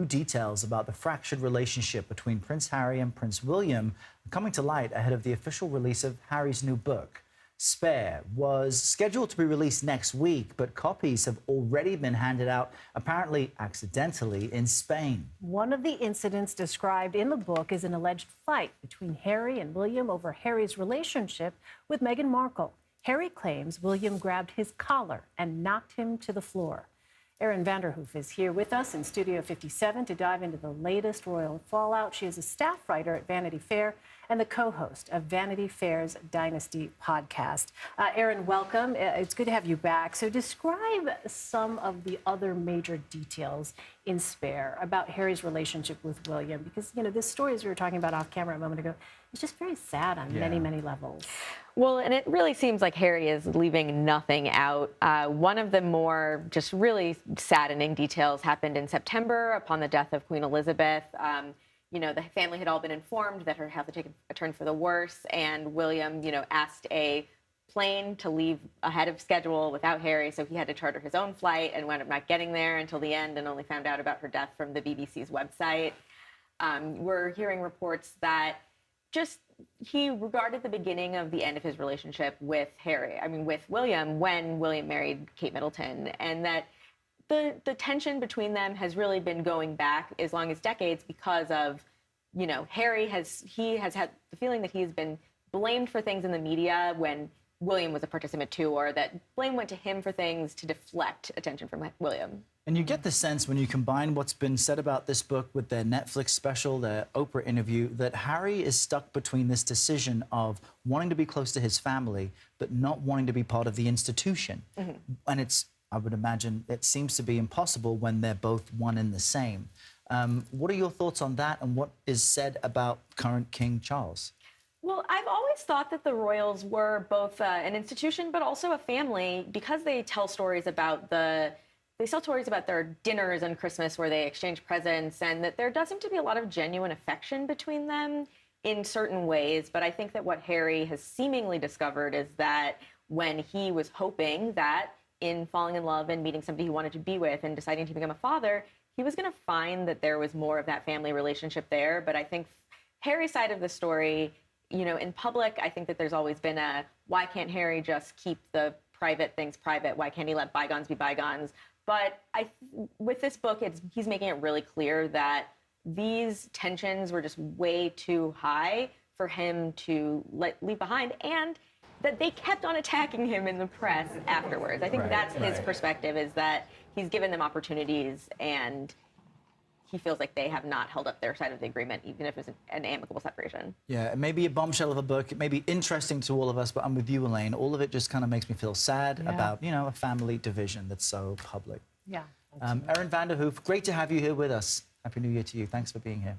details about the fractured relationship between Prince Harry and Prince William are coming to light ahead of the official release of Harry's new book. Spare was scheduled to be released next week, but copies have already been handed out, apparently accidentally, in Spain. One of the incidents described in the book is an alleged fight between Harry and William over Harry's relationship with Meghan Markle. Harry claims William grabbed his collar and knocked him to the floor. Erin Vanderhoof is here with us in Studio 57 to dive into the latest royal fallout. She is a staff writer at Vanity Fair and the co-host of Vanity Fair's Dynasty podcast. Erin, welcome. It's good to have you back. So describe some of the other major details in Spare about Harry's relationship with William, because, you know, this story, as we were talking about off camera a moment ago, is just very sad on many, many levels. Well, and it really seems like Harry is leaving nothing out. One of the more just really saddening details happened in September upon the death of Queen Elizabeth. You know, the family had all been informed that her health had taken a turn for the worse, and William, you know, asked a plane to leave ahead of schedule without Harry, so he had to charter his own flight and wound up not getting there until the end and only found out about her death from the BBC's website. We're hearing reports that just he regarded the beginning of the end of his relationship with with William, when William married Kate Middleton, and that the tension between them has really been going back as long as decades because of, you know, Harry has had the feeling that he's been blamed for things in the media when William was a participant too, or that blame went to him for things to deflect attention from William. And you get the sense when you combine what's been said about this book with their Netflix special, their Oprah interview, that Harry is stuck between this decision of wanting to be close to his family, but not wanting to be part of the institution. And it's, I would imagine, it seems to be impossible when they're both one and the same. What are your thoughts on that, and what is said about current King Charles? Well, I've always thought that the royals were both an institution, but also a family, because they tell stories about their dinners on Christmas where they exchange presents, and that there does seem to be a lot of genuine affection between them in certain ways. But I think that what Harry has seemingly discovered is that when he was hoping that in falling in love and meeting somebody he wanted to be with and deciding to become a father, he was going to find that there was more of that family relationship there. But I think Harry's side of the story, you know, in public, I think that there's always been a, why can't Harry just keep the private things private? Why can't he let bygones be bygones? But with this book, he's making it really clear that these tensions were just way too high for him to leave behind, and that they kept on attacking him in the press afterwards. I think that's his perspective, is that he's given them opportunities and he feels like they have not held up their side of the agreement, even if it's an amicable separation. Yeah, it may be a bombshell of a book. It may be interesting to all of us, but I'm with you, Elaine. All of it just kind of makes me feel sad about, you know, a family division that's so public. Yeah. Erin Vanderhoof, great to have you here with us. Happy New Year to you. Thanks for being here.